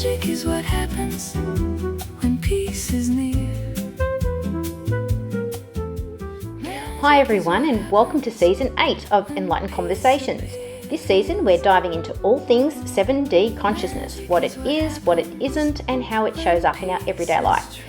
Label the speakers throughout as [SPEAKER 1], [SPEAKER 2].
[SPEAKER 1] Magic is what happens when peace is near.
[SPEAKER 2] Hi everyone, and welcome to Season 8 of Enlightened Conversations. This season we're diving into all things 7D consciousness, what it is, what it isn't, and how it shows up in our everyday life.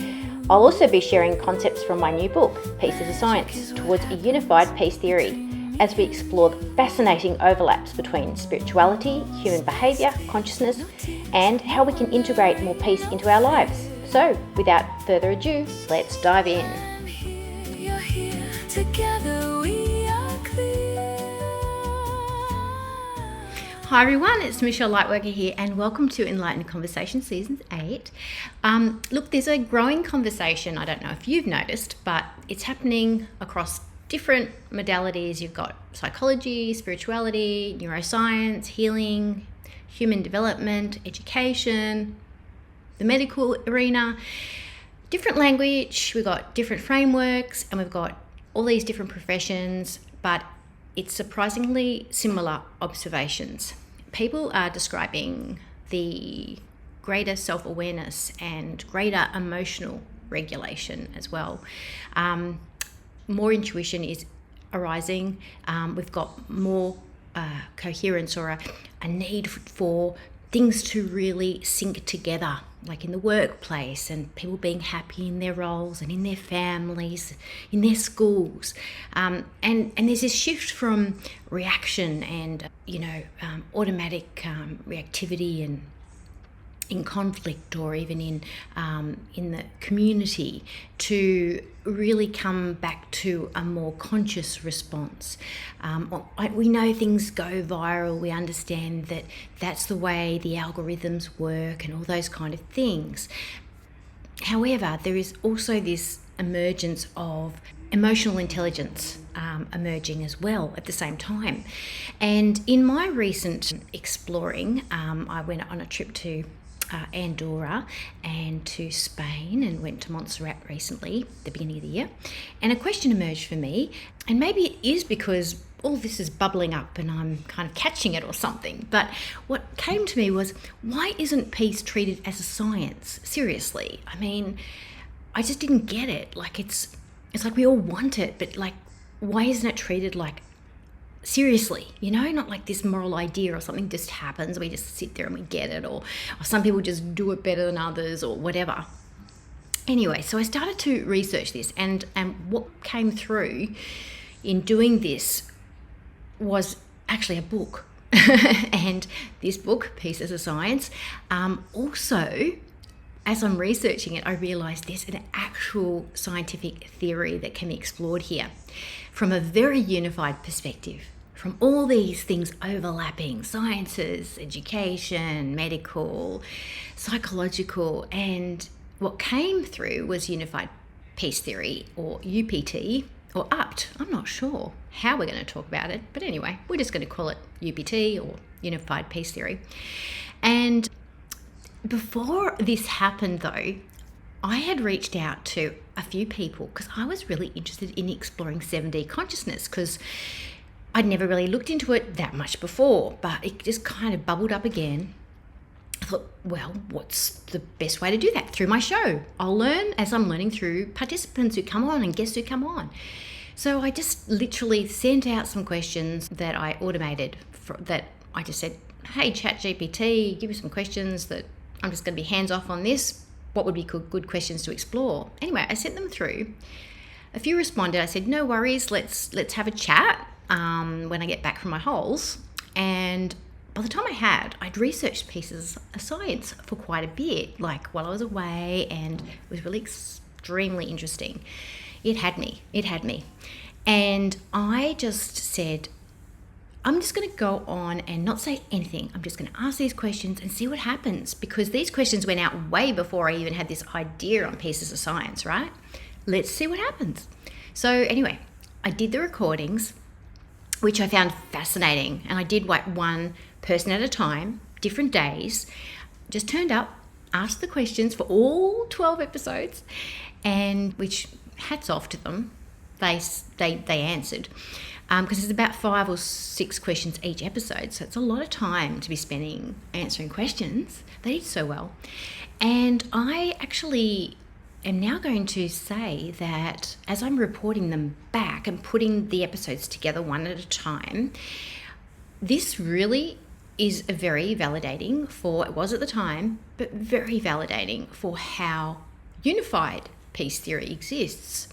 [SPEAKER 2] I'll also be sharing concepts from my new book, Pieces of Science, towards a unified peace theory, as we explore the fascinating overlaps between spirituality, human behaviour, consciousness, and how we can integrate more peace into our lives. So, without further ado, let's dive in.
[SPEAKER 1] You're here, together we are clear.
[SPEAKER 2] Hi everyone, it's Michelle Lightworker here, and welcome to Enlightened Conversations Season 8. Look, there's a growing conversation, I don't know if you've noticed, but it's happening across different modalities. You've got psychology, spirituality, neuroscience, healing, human development, education, the medical arena, different language, we've got different frameworks, and we've got all these different professions, but it's surprisingly similar observations. People are describing the greater self-awareness and greater emotional regulation as well. More intuition is arising. We've got more coherence or a need for things to really sync together, like in the workplace, and people being happy in their roles and in their families, in their schools. And there's this shift from reaction and, automatic reactivity and in conflict or even in the community to really come back to a more conscious response. We know things go viral. We understand that that's the way the algorithms work and all those kind of things. However, there is also this emergence of emotional intelligence emerging as well at the same time. And in my recent exploring, I went on a trip to Andorra and to Spain and went to Montserrat recently, the beginning of the year, and a question emerged for me, and maybe it is because all this is bubbling up and I'm kind of catching it or something, but what came to me was, why isn't peace treated as a science? Seriously, I mean, I just didn't get it. Like it's like we all want it, but like, why isn't it treated like seriously, not like this moral idea or something just happens, we just sit there and we get it, or some people just do it better than others or whatever. Anyway, so I started to research this, and what came through in doing this was actually a book. And this book, Pieces of Science, also, as I'm researching it, I realised there's an actual scientific theory that can be explored here from a very unified perspective, from all these things overlapping: sciences, education, medical, psychological. And what came through was unified peace theory, or UPT, or UPT. I'm not sure how we're going to talk about it, but anyway, we're just going to call it UPT, or unified peace theory. And before this happened though, I had reached out to a few people because I was really interested in exploring 7D consciousness, because I'd never really looked into it that much before, but it just kind of bubbled up again. I thought, well, what's the best way to do that? Through my show. I'll learn as I'm learning through participants who come on and guests who come on. So I just literally sent out some questions that I automated, that I just said, hey, ChatGPT, give me some questions that I'm just going to be hands off on this. What would be good questions to explore? Anyway, I sent them through. A few responded. I said, no worries, let's have a chat when I get back from my holes. And by the time I'd researched Pieces of Science for quite a bit, like while I was away, and it was really extremely interesting. It had me. And I just said, I'm just going to go on and not say anything. I'm just going to ask these questions and see what happens, because these questions went out way before I even had this idea on Pieces of Science, right? Let's see what happens. So anyway, I did the recordings, which I found fascinating. And I did like one person at a time, different days, just turned up, asked the questions for all 12 episodes, and which hats off to them. They answered. because there's about 5 or 6 questions each episode. So it's a lot of time to be spending answering questions. They did so well. And I actually am now going to say that as I'm reporting them back and putting the episodes together one at a time, this really is very validating for, it was at the time, but very validating for how unified peace theory exists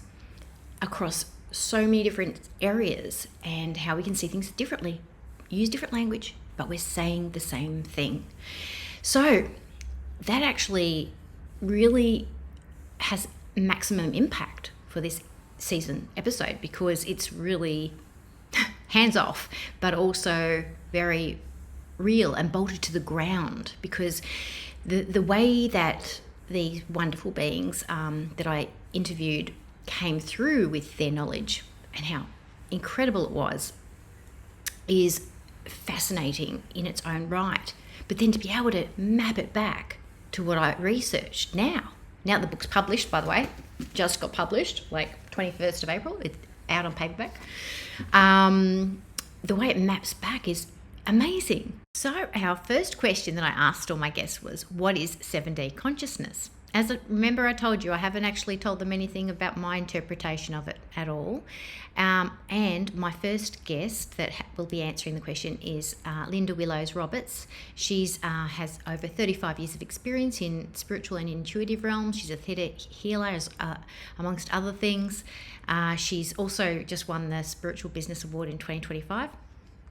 [SPEAKER 2] across so many different areas and how we can see things differently, use different language, but we're saying the same thing. So that actually really has maximum impact for this season episode, because it's really hands off, but also very real and bolted to the ground, because the way that these wonderful beings that I interviewed came through with their knowledge and how incredible it was is fascinating in its own right. But then to be able to map it back to what I researched now the book's published, by the way, just got published, like 21st of April, it's out on paperback. The way it maps back is amazing. So our first question that I asked all my guests was, what is 7D consciousness? Remember I told you I haven't actually told them anything about my interpretation of it at all. And my first guest that will be answering the question is Linda Willows Roberts. She's has over 35 years of experience in spiritual and intuitive realms. She's a theta healer, amongst other things. She's also just won the Spiritual Business Award in 2025.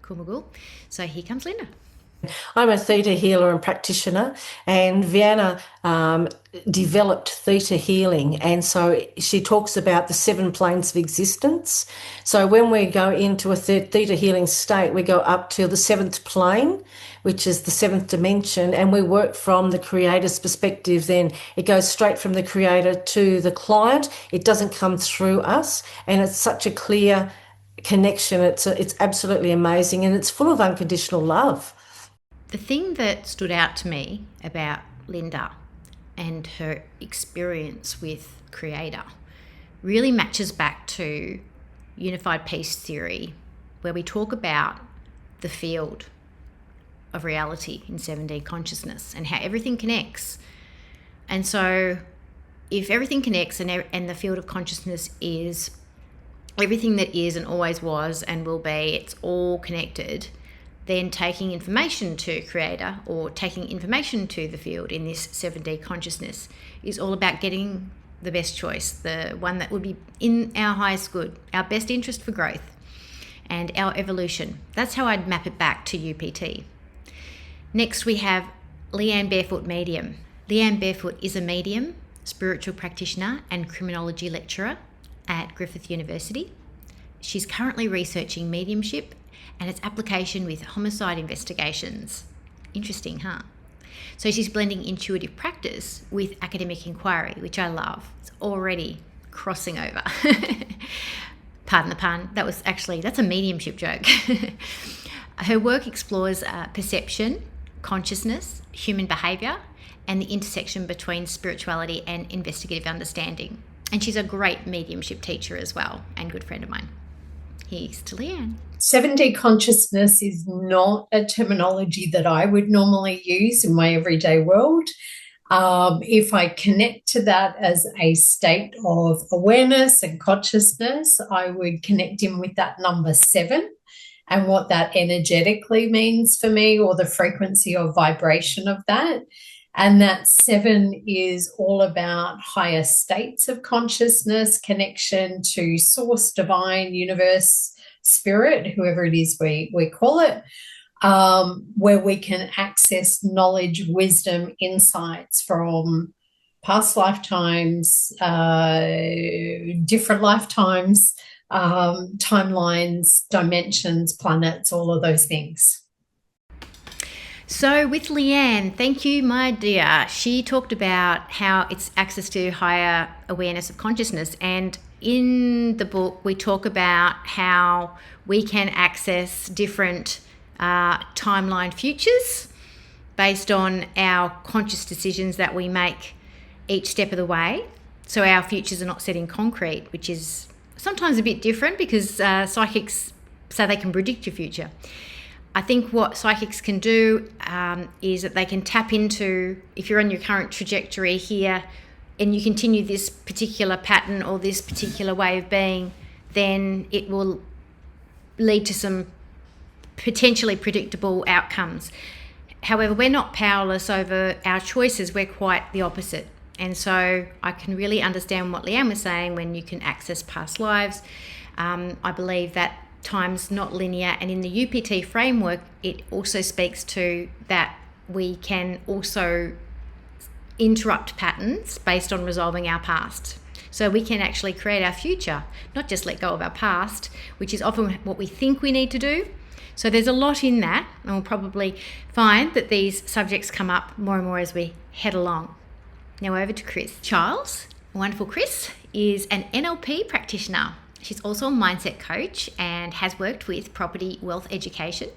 [SPEAKER 2] Cool. So here comes Linda.
[SPEAKER 3] I'm a theta healer and practitioner, and Vienna developed theta healing, and so she talks about the 7 planes of existence. So when we go into a theta healing state, we go up to the 7th plane, which is the 7th dimension, and we work from the creator's perspective. Then it goes straight from the creator to the client. It doesn't come through us, and it's such a clear connection. It's absolutely amazing, and it's full of unconditional love.
[SPEAKER 2] The thing that stood out to me about Linda and her experience with Creator really matches back to unified peace theory, where we talk about the field of reality in 7D consciousness and how everything connects. And so if everything connects and the field of consciousness is everything that is and always was and will be, it's all connected, then taking information to Creator or taking information to the field in this 7D consciousness is all about getting the best choice, the one that would be in our highest good, our best interest for growth and our evolution. That's how I'd map it back to UPT. Next, we have Leanne Barefoot Medium. Leanne Barefoot is a medium, spiritual practitioner and criminology lecturer at Griffith University. She's currently researching mediumship and its application with homicide investigations. Interesting, huh? So she's blending intuitive practice with academic inquiry, which I love. It's already crossing over. Pardon the pun. That's a mediumship joke. Her work explores perception, consciousness, human behaviour, and the intersection between spirituality and investigative understanding. And she's a great mediumship teacher as well, and good friend of mine. Here's to Leanne.
[SPEAKER 4] 7D consciousness is not a terminology that I would normally use in my everyday world. If I connect to that as a state of awareness and consciousness, I would connect in with that number 7 and what that energetically means for me, or the frequency or vibration of that. And that 7 is all about higher states of consciousness, connection to source, divine, universe, spirit, whoever it is we call it, where we can access knowledge, wisdom, insights from past lifetimes, different lifetimes, timelines, dimensions, planets, all of those things.
[SPEAKER 2] So with Leanne, thank you, my dear. She talked about how it's access to higher awareness of consciousness. And in the book, we talk about how we can access different timeline futures based on our conscious decisions that we make each step of the way. So our futures are not set in concrete, which is sometimes a bit different because psychics so they can predict your future. I think what psychics can do is that they can tap into, if you're on your current trajectory here and you continue this particular pattern or this particular way of being, then it will lead to some potentially predictable outcomes. However, we're not powerless over our choices, we're quite the opposite. And so I can really understand what Leanne was saying when you can access past lives. I believe that time's not linear, and in the UPT framework, it also speaks to that we can also interrupt patterns based on resolving our past. So we can actually create our future, not just let go of our past, which is often what we think we need to do. So there's a lot in that, and we'll probably find that these subjects come up more and more as we head along. Now over to Chris. Charles, wonderful Chris, is an NLP practitioner. She's also a mindset coach and has worked with property wealth education.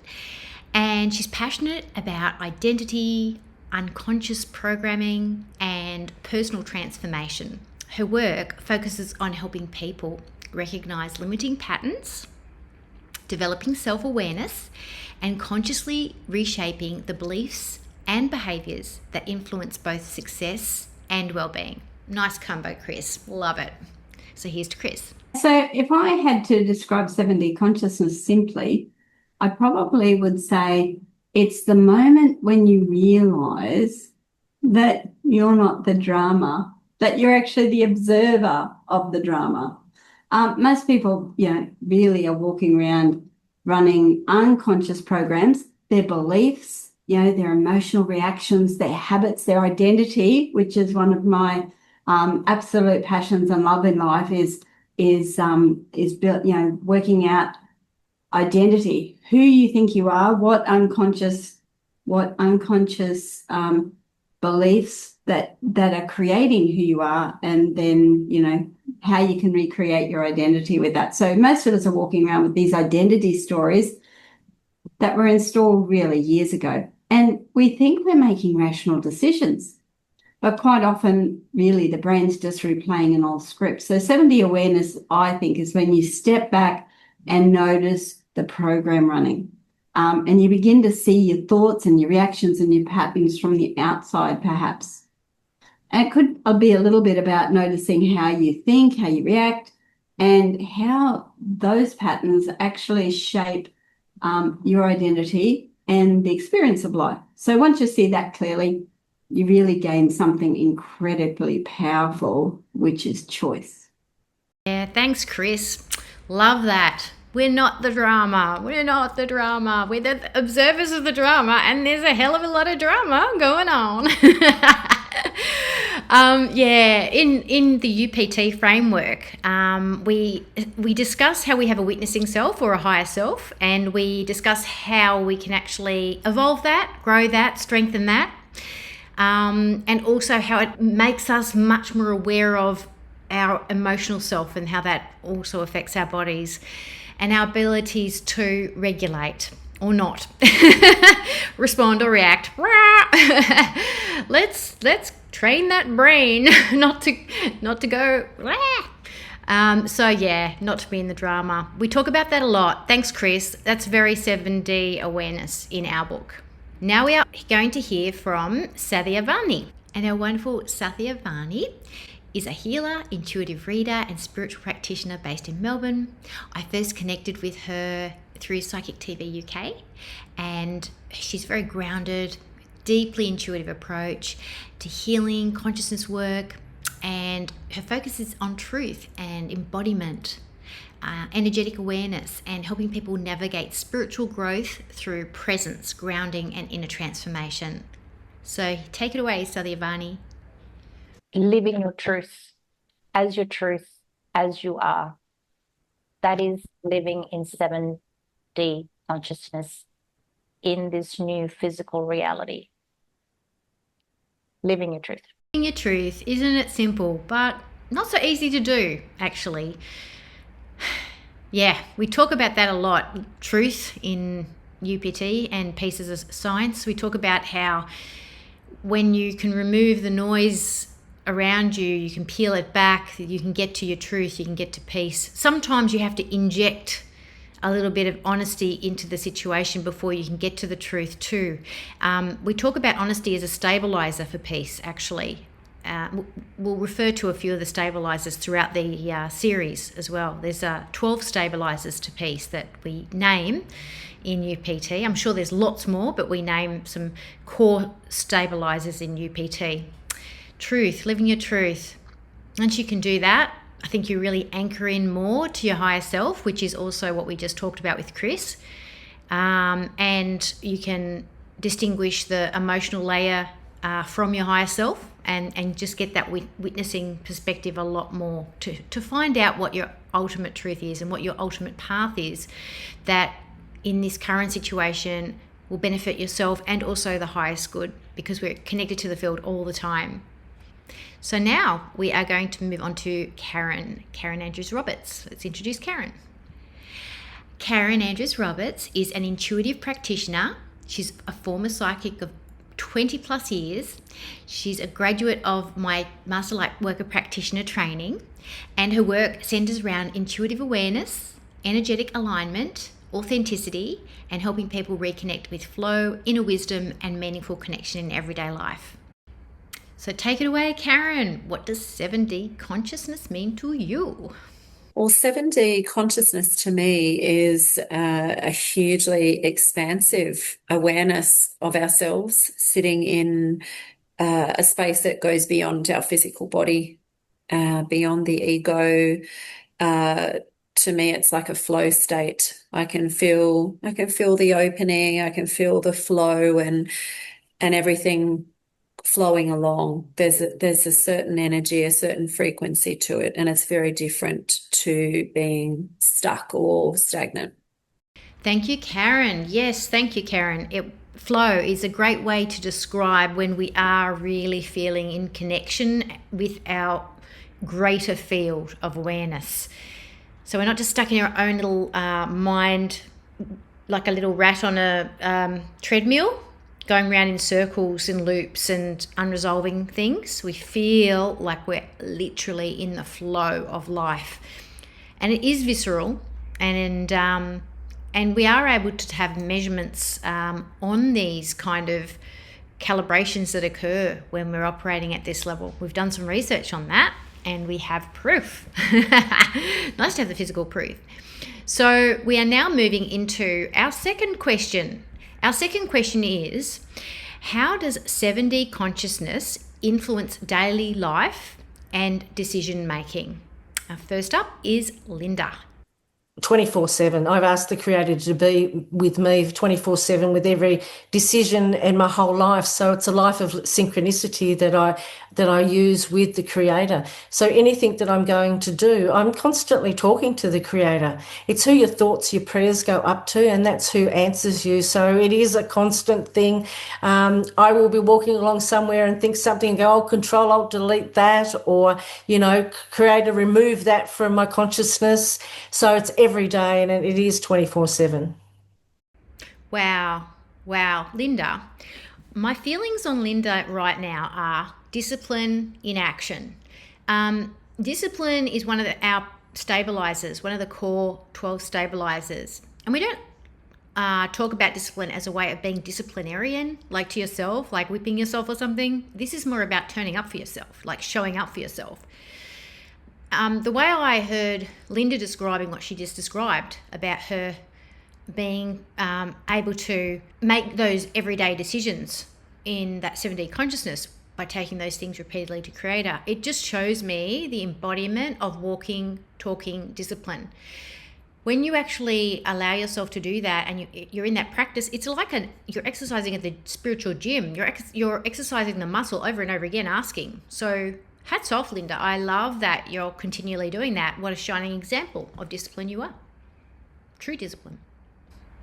[SPEAKER 2] And she's passionate about identity, unconscious programming, and personal transformation. Her work focuses on helping people recognize limiting patterns, developing self-awareness, and consciously reshaping the beliefs and behaviours that influence both success and well-being. Nice combo, Chris. Love it. So here's to Chris.
[SPEAKER 5] So if I had to describe 7D consciousness simply, I probably would say it's the moment when you realise that you're not the drama, that you're actually the observer of the drama. Most people, really are walking around running unconscious programs, their beliefs, their emotional reactions, their habits, their identity, which is one of my absolute passions and love in life is built, working out identity, who you think you are, what unconscious beliefs that are creating who you are, and then how you can recreate your identity with that. So most of us are walking around with these identity stories that were installed really years ago, and we think we're making rational decisions. But quite often, really, the brain's just replaying an old script. So 7D awareness, I think, is when you step back and notice the program running. And you begin to see your thoughts and your reactions and your patterns from the outside, perhaps. And it could be a little bit about noticing how you think, how you react, and how those patterns actually shape your identity and the experience of life. So once you see that clearly, you really gain something incredibly powerful, which is choice.
[SPEAKER 2] Yeah, thanks, Chris. Love that. We're not the drama. We're not the drama. We're the observers of the drama, and there's a hell of a lot of drama going on. In the UPT framework, we discuss how we have a witnessing self or a higher self, and we discuss how we can actually evolve that, grow that, strengthen that. And also how it makes us much more aware of our emotional self and how that also affects our bodies and our abilities to regulate or not, respond or react. Let's train that brain not to go. Not to be in the drama. We talk about that a lot. Thanks, Chris. That's very 7D awareness in our book. Now we are going to hear from Sathya Vani. And our wonderful Sathya Vani is a healer, intuitive reader, and spiritual practitioner based in Melbourne. I first connected with her through Psychic TV UK, and she's very grounded, deeply intuitive approach to healing, consciousness work, and her focus is on truth and embodiment. Energetic awareness, and helping people navigate spiritual growth through presence, grounding, and inner transformation. So take it away, Sathya Vani.
[SPEAKER 6] Living your truth as you are. That is living in 7D consciousness in this new physical reality. Living your truth.
[SPEAKER 2] Living your truth, isn't it simple, but not so easy to do, actually. Yeah, we talk about that a lot, truth in UPT and pieces of science. We talk about how when you can remove the noise around you, you can peel it back, you can get to your truth, you can get to peace. Sometimes you have to inject a little bit of honesty into the situation before you can get to the truth too. We talk about honesty as a stabilizer for peace, actually. We'll refer to a few of the stabilizers throughout the series as well. There's 12 stabilizers to peace that we name in UPT. I'm sure there's lots more, but we name some core stabilizers in UPT. Truth, living your truth. Once you can do that, I think you really anchor in more to your higher self, which is also what we just talked about with Chris. And you can distinguish the emotional layer from your higher self and just get that witnessing perspective a lot more to find out what your ultimate truth is and what your ultimate path is that in this current situation will benefit yourself and also the highest good, because we're connected to the field all the time. So now we are going to move on to Karen Andrews Roberts. Let's introduce Karen. Karen Andrews Roberts is an intuitive practitioner. She's a former psychic of 20 plus years. She's a graduate of my Master Light Worker Practitioner training, and her work centers around intuitive awareness, energetic alignment, authenticity, and helping people reconnect with flow, inner wisdom, and meaningful connection in everyday life. So take it away, Karen. What does 7D consciousness mean to you?
[SPEAKER 7] Well, 7D consciousness to me is a hugely expansive awareness of ourselves, sitting in a space that goes beyond our physical body, beyond the ego. To me, it's like a flow state. I can feel the opening, I can feel the flow and everything flowing along. There's a certain energy, a certain frequency to it, and it's very different to being stuck or stagnant.
[SPEAKER 2] Thank you, Karen. Yes, thank you, Karen. Flow is a great way to describe when we are really feeling in connection with our greater field of awareness. So we're not just stuck in our own little mind like a little rat on a treadmill, going around in circles and loops and unresolving things. We feel like we're literally in the flow of life. And it is visceral, and we are able to have measurements on these kind of calibrations that occur when we're operating at this level. We've done some research on that, and we have proof. Nice to have the physical proof. So we are now moving into our second question. Our second question is, how does 7D consciousness influence daily life and decision making? First up is Linda.
[SPEAKER 3] 24/7. I've asked the Creator to be with me 24/7 with every decision and my whole life. So it's a life of synchronicity that I use with the Creator. So anything that I'm going to do, I'm constantly talking to the Creator. It's who your thoughts, your prayers go up to, and that's who answers you. So it is a constant thing. I will be walking along somewhere and think something and go, oh, Control, Alt, delete that, or, Creator, remove that from my consciousness. So it's every day, and it is 24/7.
[SPEAKER 2] Wow. Linda, my feelings on Linda right now are discipline in action. Discipline is one of our stabilizers, one of the core 12 stabilizers. And we don't talk about discipline as a way of being disciplinarian, like to yourself, like whipping yourself or something. This is more about turning up for yourself, like showing up for yourself. The way I heard Linda describing what she just described about her being able to make those everyday decisions in that 7D consciousness by taking those things repeatedly to Creator, it just shows me the embodiment of walking, talking discipline. When you actually allow yourself to do that and you're in that practice, it's like you're exercising at the spiritual gym. You're exercising the muscle over and over again, asking. So hats off, Linda. I love that you're continually doing that. What a shining example of discipline you are. True discipline.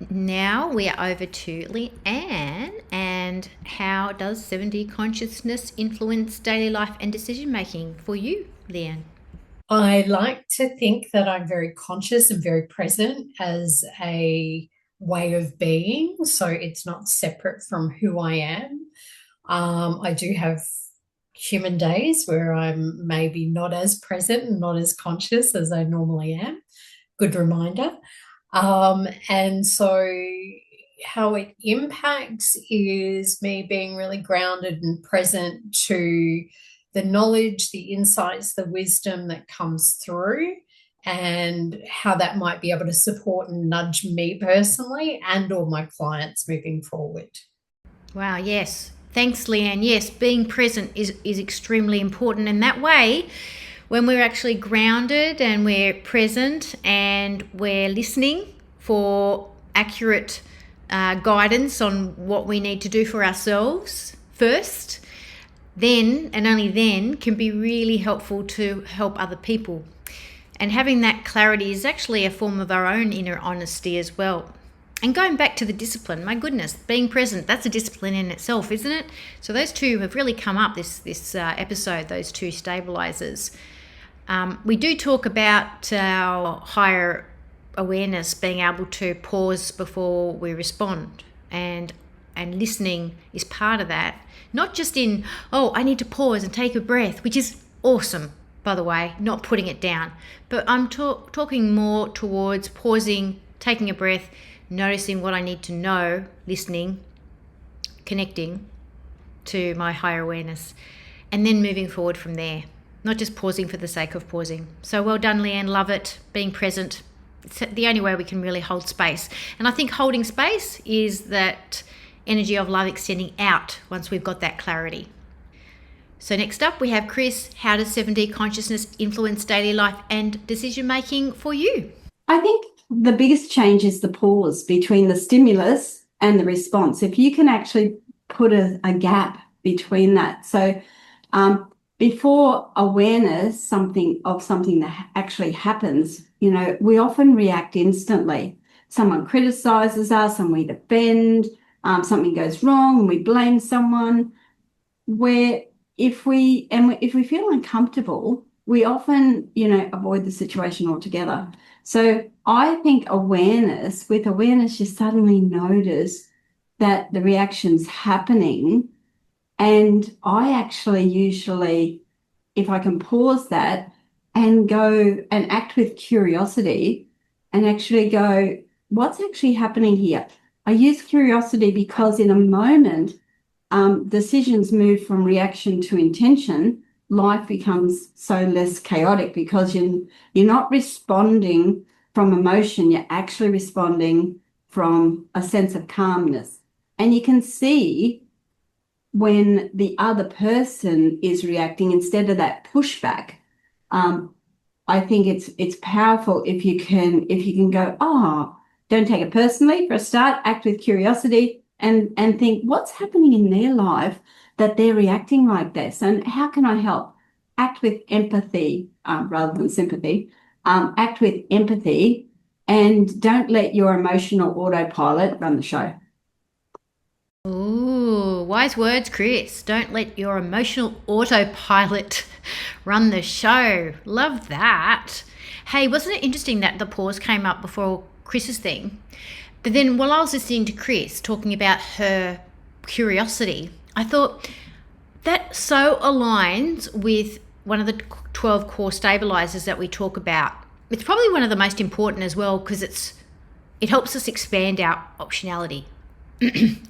[SPEAKER 2] Now we are over to Leanne, and how does 7D consciousness influence daily life and decision making for you, Leanne?
[SPEAKER 4] I like to think that I'm very conscious and very present as a way of being, so it's not separate from who I am. I do have human days where I'm maybe not as present and not as conscious as I normally am. Good reminder. And so how it impacts is me being really grounded and present to the knowledge, the insights, the wisdom that comes through, and how that might be able to support and nudge me personally and or my clients moving forward.
[SPEAKER 2] Wow, yes. Thanks, Leanne. Yes, being present is extremely important. And that way, when we're actually grounded and we're present and we're listening for accurate guidance on what we need to do for ourselves first, then and only then can be really helpful to help other people. And having that clarity is actually a form of our own inner honesty as well. And going back to the discipline, my goodness, being present, that's a discipline in itself, isn't it? So those two have really come up this episode, those two stabilizers. We do talk about our higher awareness being able to pause before we respond, and listening is part of that. Not just in, oh, I need to pause and take a breath, which is awesome, by the way, not putting it down. But I'm talking more towards pausing, taking a breath, noticing what I need to know, listening, connecting to my higher awareness, and then moving forward from there. Not just pausing for the sake of pausing. So well done, Leanne. Love it. Being present. It's the only way we can really hold space. And I think holding space is that energy of love extending out once we've got that clarity. So next up, we have Chris. How does 7D consciousness influence daily life and decision making for you?
[SPEAKER 5] I think the biggest change is the pause between the stimulus and the response. If you can actually put a gap between that. So before awareness something that actually happens, we often react instantly. Someone criticizes us and we defend, something goes wrong and we blame someone. Where if we feel uncomfortable, we often, avoid the situation altogether. So I think with awareness, you suddenly notice that the reaction's happening. And I actually usually, if I can pause that and go and act with curiosity and actually go, what's actually happening here? I use curiosity because in a moment, decisions move from reaction to intention. Life becomes so less chaotic because you're not responding from emotion, you're actually responding from a sense of calmness. And you can see when the other person is reacting instead of that pushback. I think it's powerful if you can go, don't take it personally for a start, act with curiosity and think what's happening in their life that they're reacting like this and how can I help? Act with empathy rather than sympathy. Act with empathy and don't let your emotional autopilot run the show.
[SPEAKER 2] Ooh, wise words, Chris. Don't let your emotional autopilot run the show. Love that. Hey, wasn't it interesting that the pause came up before Chris's thing? But then while I was listening to Chris talking about her curiosity, I thought that so aligns with one of the 12 core stabilizers that we talk about. It's probably one of the most important as well because it helps us expand our optionality.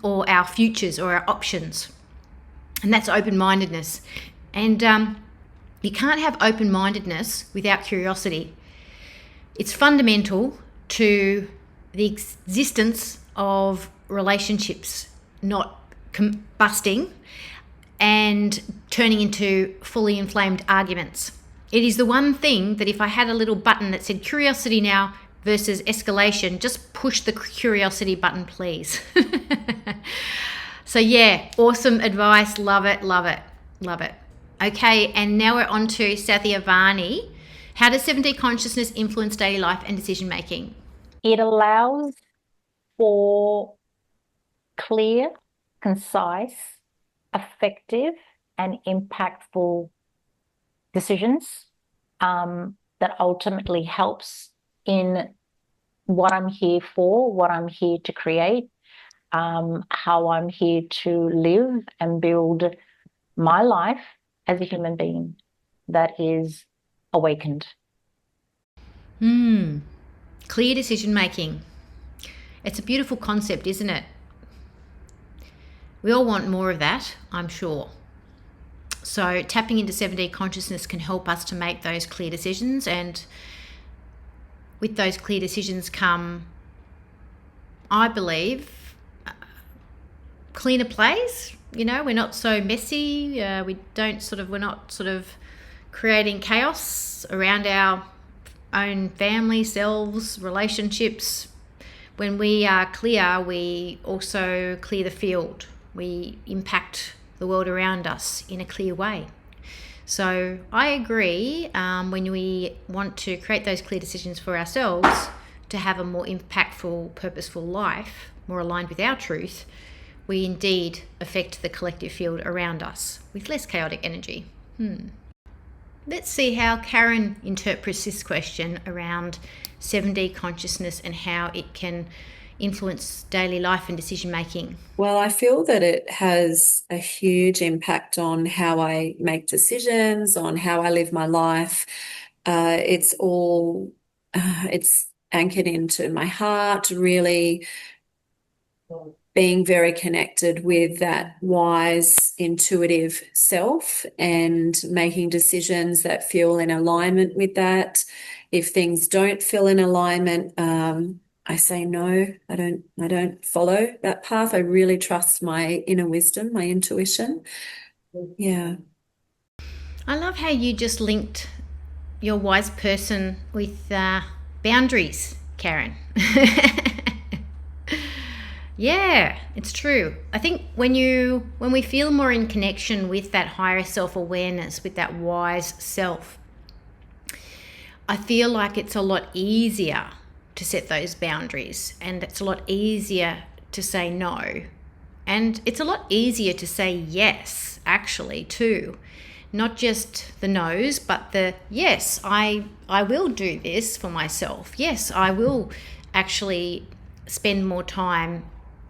[SPEAKER 2] or our futures or our options. And that's open-mindedness. And you can't have open-mindedness without curiosity. It's fundamental to the existence of relationships not combusting and turning into fully inflamed arguments. It is the one thing that if I had a little button that said curiosity now versus escalation, just push the curiosity button, please. So yeah, awesome advice. Love it, love it, love it. Okay, and now we're on to Sathya Varney. How does 7D consciousness influence daily life and decision making?
[SPEAKER 6] It allows for clear, concise, effective, and impactful decisions that ultimately helps in what I'm here for, what I'm here to create, how I'm here to live and build my life as a human being that is awakened.
[SPEAKER 2] Clear decision making. It's a beautiful concept, isn't it? We all want more of that, I'm sure. So tapping into 7D consciousness can help us to make those clear decisions, and with those clear decisions come, I believe, cleaner plays. You know, we're not so messy. We're not sort of creating chaos around our own family, selves, relationships. When we are clear, we also clear the field. We impact the world around us in a clear way. So I agree, when we want to create those clear decisions for ourselves to have a more impactful, purposeful life, more aligned with our truth, we indeed affect the collective field around us with less chaotic energy. Let's see how Karen interprets this question around 7D consciousness and how it can influence daily life and decision making.
[SPEAKER 7] Well, I feel that it has a huge impact on how I make decisions, on how I live my life. It's anchored into my heart, really being very connected with that wise, intuitive self and making decisions that feel in alignment with that. If things don't feel in alignment, I say no. I don't follow that path. I really trust my inner wisdom, my intuition. Yeah.
[SPEAKER 2] I love how you just linked your wise person with boundaries, Karen. Yeah, it's true. I think when we feel more in connection with that higher self-awareness, with that wise self, I feel like it's a lot easier to set those boundaries, and it's a lot easier to say no. And it's a lot easier to say yes, actually, too. Not just the no's, but the yes, I will do this for myself. Yes, I will actually spend more time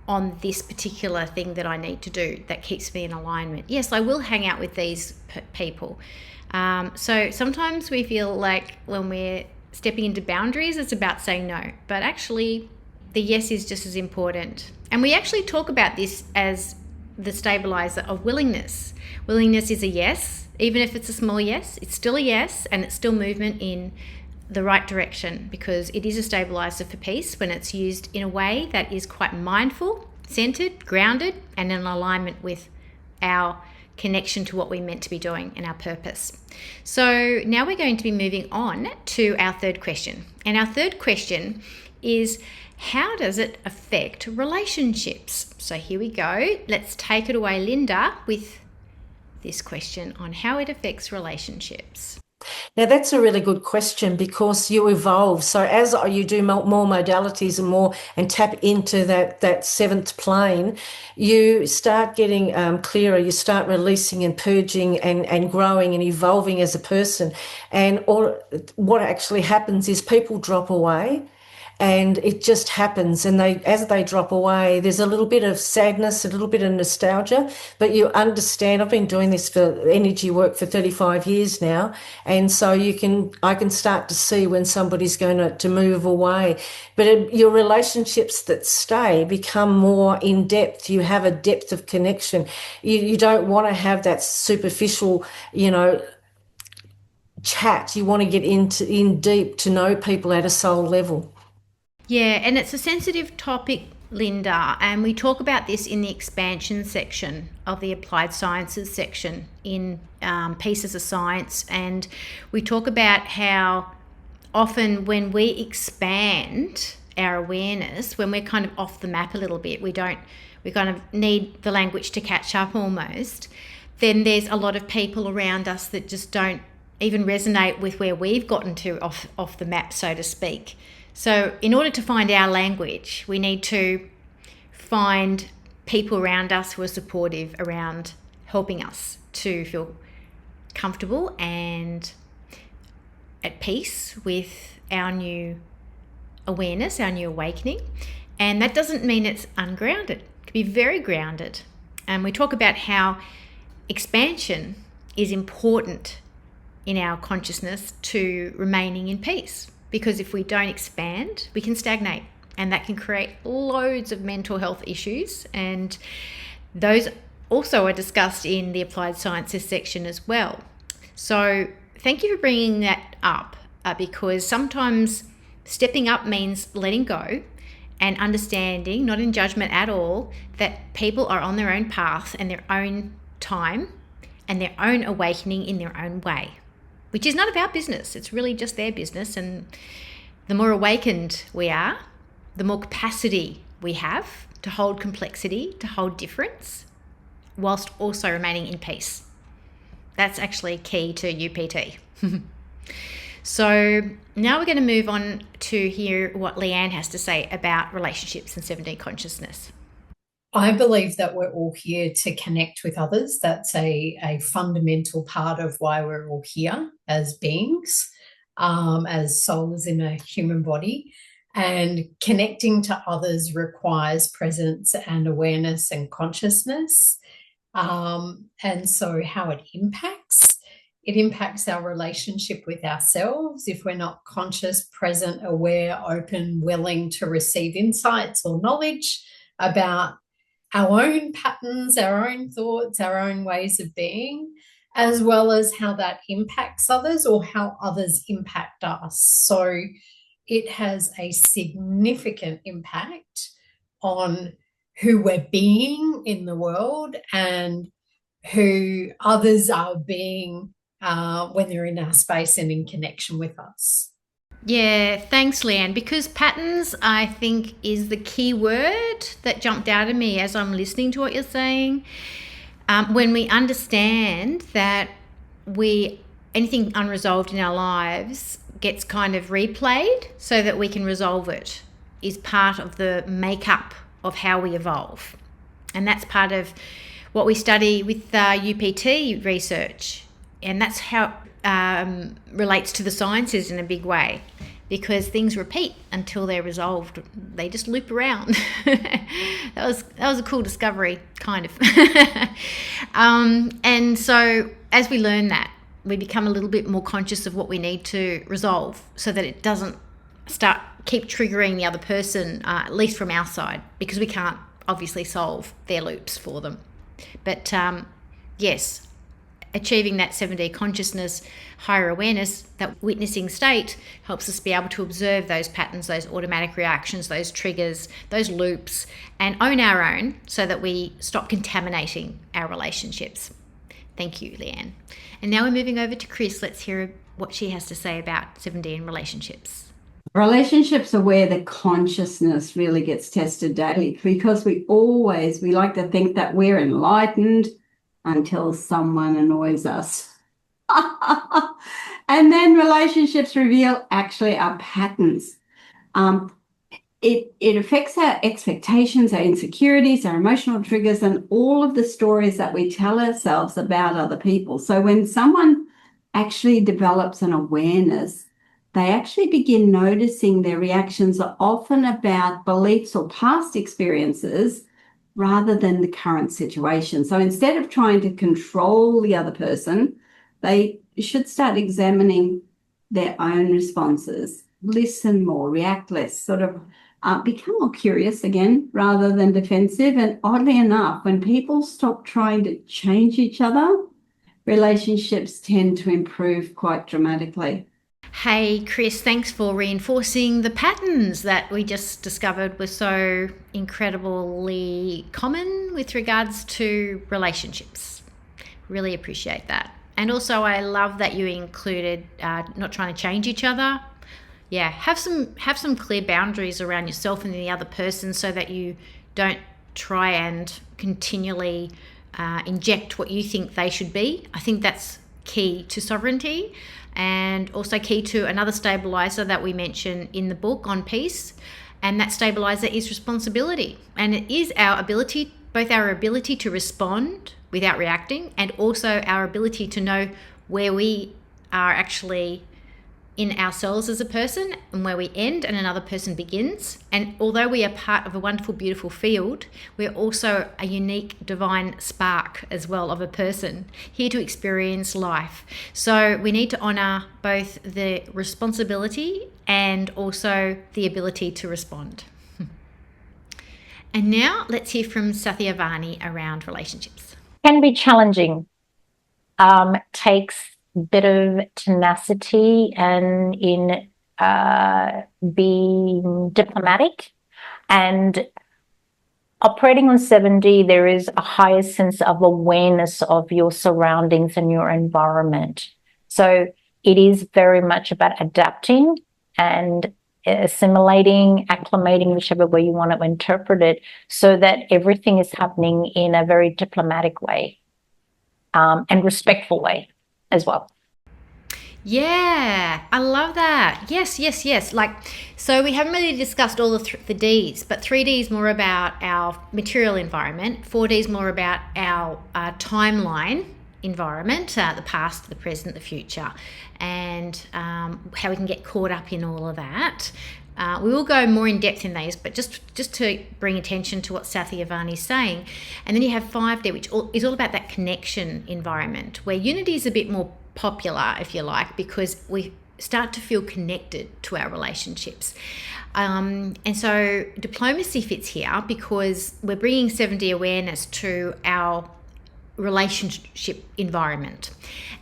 [SPEAKER 2] on this particular thing that I need to do that keeps me in alignment. Yes, I will hang out with these people. So sometimes we feel like when we're stepping into boundaries, it's about saying no. But actually, the yes is just as important. And we actually talk about this as the stabilizer of willingness. Willingness is a yes. Even if it's a small yes, it's still a yes, and it's still movement in the right direction, because it is a stabilizer for peace when it's used in a way that is quite mindful, centered, grounded, and in alignment with our connection to what we're meant to be doing and our purpose. So now we're going to be moving on to our third question. And our third question is, how does it affect relationships? So here we go. Let's take it away, Linda, with this question on how it affects relationships.
[SPEAKER 3] Now, that's a really good question, because you evolve. So as you do more modalities and tap into that seventh plane, you start getting clearer. You start releasing and purging and growing and evolving as a person. And what actually happens is people drop away. And it just happens, and as they drop away, there's a little bit of sadness, a little bit of nostalgia, but you understand. I've been doing this for energy work for 35 years now, and so I can start to see when somebody's going to move away. But your relationships that stay become more in depth. You have a depth of connection. You don't want to have that superficial, chat. You want to get in deep to know people at a soul level.
[SPEAKER 2] Yeah, and it's a sensitive topic, Linda, and we talk about this in the expansion section of the Applied Sciences section in Pieces of Science, and we talk about how often when we expand our awareness, when we're kind of off the map a little bit, we kind of need the language to catch up almost, then there's a lot of people around us that just don't even resonate with where we've gotten to off the map, so to speak. So in order to find our language, we need to find people around us who are supportive around helping us to feel comfortable and at peace with our new awareness, our new awakening. And that doesn't mean it's ungrounded. It can be very grounded. And we talk about how expansion is important in our consciousness to remaining in peace. because if we don't expand, we can stagnate, and that can create loads of mental health issues. And those also are discussed in the applied sciences section as well. So thank you for bringing that up, because sometimes stepping up means letting go and understanding, not in judgment at all, that people are on their own path and their own time and their own awakening in their own way, which is none of our business. It's really just their business. And the more awakened we are, the more capacity we have to hold complexity, to hold difference, whilst also remaining in peace. That's actually key to UPT. So now we're going to move on to hear what Leanne has to say about relationships and 7D consciousness.
[SPEAKER 4] I believe that we're all here to connect with others. That's a fundamental part of why we're all here as beings, as souls in a human body. And connecting to others requires presence and awareness and consciousness. And so how it impacts our relationship with ourselves if we're not conscious, present, aware, open, willing to receive insights or knowledge about our own patterns, our own thoughts, our own ways of being, as well as how that impacts others or how others impact us. So it has a significant impact on who we're being in the world and who others are being when they're in our space and in connection with us.
[SPEAKER 2] Yeah, thanks, Leanne, because patterns, I think, is the key word that jumped out at me as I'm listening to what you're saying. When we understand that anything unresolved in our lives gets kind of replayed so that we can resolve it, is part of the makeup of how we evolve. And that's part of what we study with UPT research. And that's how it relates to the sciences in a big way, because things repeat until they're resolved. They just loop around. That was a cool discovery, kind of. And so as we learn that, we become a little bit more conscious of what we need to resolve so that it doesn't keep triggering the other person, at least from our side, because we can't obviously solve their loops for them. But yes, achieving that 7D consciousness, higher awareness, that witnessing state helps us be able to observe those patterns, those automatic reactions, those triggers, those loops, and own our own so that we stop contaminating our relationships. Thank you, Leanne. And now we're moving over to Chris. Let's hear what she has to say about 7D and relationships.
[SPEAKER 5] Relationships are where the consciousness really gets tested daily, because we like to think that we're enlightened until someone annoys us. And then relationships reveal actually our patterns. It affects our expectations, our insecurities, our emotional triggers, and all of the stories that we tell ourselves about other people. So when someone actually develops an awareness, they actually begin noticing their reactions are often about beliefs or past experiences rather than the current situation. So instead of trying to control the other person, they should start examining their own responses, listen more, react less, sort of become more curious again rather than defensive. And oddly enough, when people stop trying to change each other, relationships tend to improve quite dramatically.
[SPEAKER 2] Hey, Chris, thanks for reinforcing the patterns that we just discovered were so incredibly common with regards to relationships. Really appreciate that. And also, I love that you included not trying to change each other. Yeah, have some clear boundaries around yourself and the other person so that you don't try and continually inject what you think they should be. I think that's key to sovereignty, and also key to another stabilizer that we mention in the book on peace. And that stabilizer is responsibility. And it is both our ability to respond without reacting, and also our ability to know where we are actually in ourselves as a person and where we end and another person begins. And although we are part of a wonderful, beautiful field, we're also a unique divine spark as well of a person here to experience life. So we need to honor both the responsibility and also the ability to respond. And now let's hear from Satyavani around relationships.
[SPEAKER 6] Can be challenging. Takes a bit of tenacity and in being diplomatic, and operating on 7D, there is a higher sense of awareness of your surroundings and your environment. So it is very much about adapting and assimilating, acclimating, whichever way you want to interpret it, so that everything is happening in a very diplomatic way and respectful way as well.
[SPEAKER 2] Yeah, I love that. Yes. Like, so we haven't really discussed all the Ds, but 3D is more about our material environment. 4D is more about our timeline environment, the past, the present, the future, and how we can get caught up in all of that. We will go more in depth in these, but just to bring attention to what Satyavani is saying. And then you have 5D, which is all about that connection environment, where unity is a bit more popular, if you like, because we start to feel connected to our relationships. And so diplomacy fits here because we're bringing 7D awareness to our relationship environment,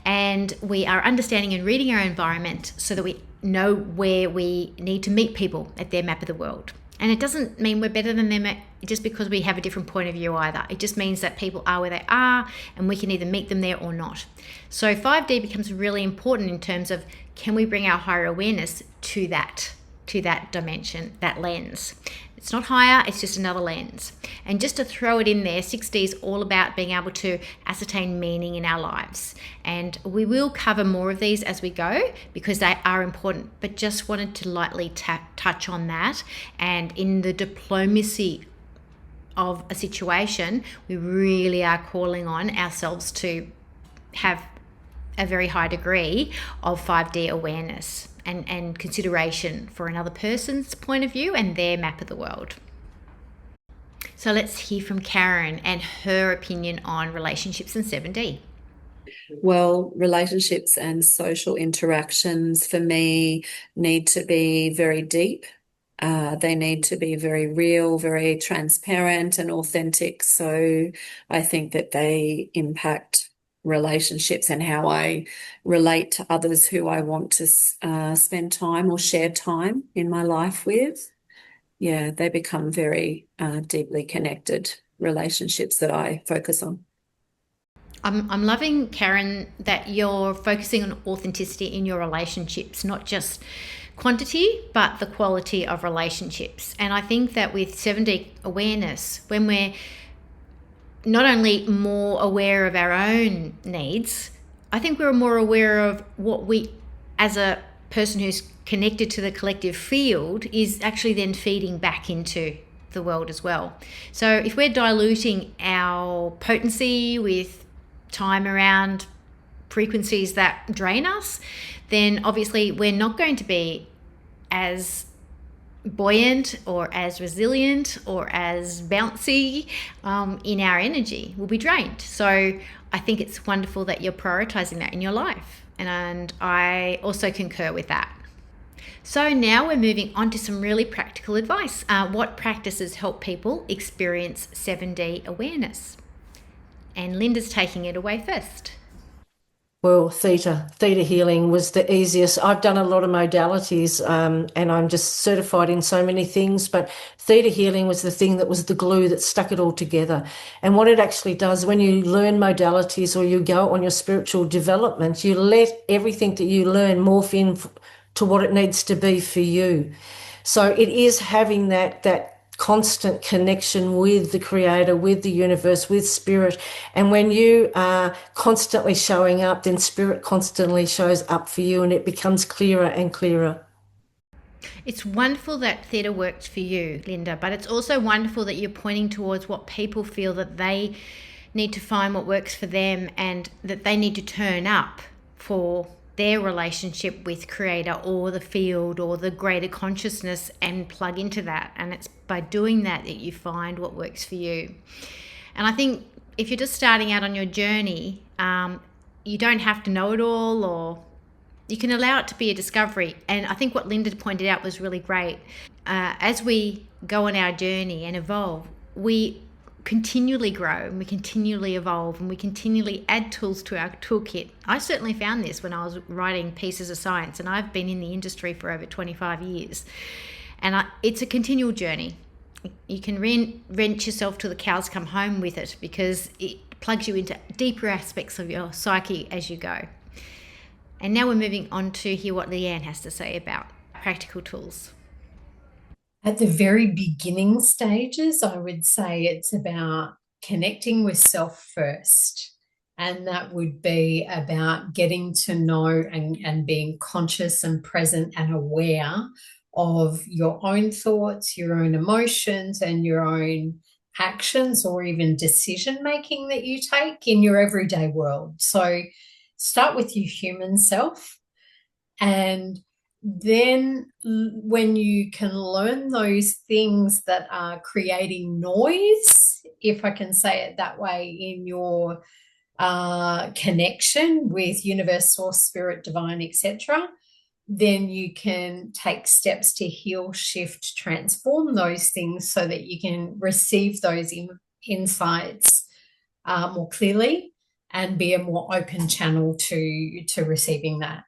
[SPEAKER 2] and we are understanding and reading our environment so that we know where we need to meet people at their map of the world. And it doesn't mean we're better than them just because we have a different point of view either. It just means that people are where they are and we can either meet them there or not. So 5D becomes really important in terms of, can we bring our higher awareness to that dimension, that lens. It's not higher, it's just another lens. And just to throw it in there, 6D is all about being able to ascertain meaning in our lives. And we will cover more of these as we go because they are important, but just wanted to lightly touch on that. And in the diplomacy of a situation, we really are calling on ourselves to have a very high degree of 5D awareness and consideration for another person's point of view and their map of the world. So let's hear from Karen and her opinion on relationships and 7D.
[SPEAKER 7] Well, relationships and social interactions for me need to be very deep. They need to be very real, very transparent and authentic. So I think that they impact relationships and how I relate to others who I want to spend time or share time in my life with. Yeah, they become very deeply connected relationships that I focus on.
[SPEAKER 2] I'm loving, Karen, that you're focusing on authenticity in your relationships, not just quantity, but the quality of relationships. And I think that with 7D awareness, when we're not only more aware of our own needs, I think we're more aware of what we, as a person who's connected to the collective field, is actually then feeding back into the world as well. So if we're diluting our potency with time around frequencies that drain us, then obviously we're not going to be as buoyant or as resilient or as bouncy in our energy. We'll be drained. So I think it's wonderful that you're prioritizing that in your life, and I also concur with that. So now we're moving on to some really practical advice. What practices help people experience 7D awareness? And Linda's taking it away first.
[SPEAKER 3] Well, theta healing was the easiest. I've done a lot of modalities and I'm just certified in so many things, but theta healing was the thing that was the glue that stuck it all together. And what it actually does, when you learn modalities or you go on your spiritual development, you let everything that you learn morph in to what it needs to be for you. So it is having that constant connection with the creator, with the universe, with spirit. And when you are constantly showing up, then spirit constantly shows up for you and it becomes clearer and clearer.
[SPEAKER 2] It's wonderful that theta worked for you, Linda, but it's also wonderful that you're pointing towards what people feel that they need to find what works for them and that they need to turn up for their relationship with creator or the field or the greater consciousness and plug into that. And it's by doing that that you find what works for you. And I think if you're just starting out on your journey, you don't have to know it all, or you can allow it to be a discovery. And I think what Linda pointed out was really great. As we go on our journey and evolve, we continually grow and we continually evolve and we continually add tools to our toolkit. I certainly found this when I was writing pieces of science, and I've been in the industry for over 25 years. And it's a continual journey. You can wrench yourself till the cows come home with it, because it plugs you into deeper aspects of your psyche as you go. And now we're moving on to hear what Leanne has to say about practical tools.
[SPEAKER 4] At the very beginning stages, I would say it's about connecting with self first. And that would be about getting to know and being conscious and present and aware of your own thoughts, your own emotions, and your own actions, or even decision making that you take in your everyday world. So start with your human self, and then when you can learn those things that are creating noise, if I can say it that way, in your connection with universe, source, spirit, divine, etc., then you can take steps to heal, shift, transform those things so that you can receive those insights more clearly and be a more open channel to receiving that.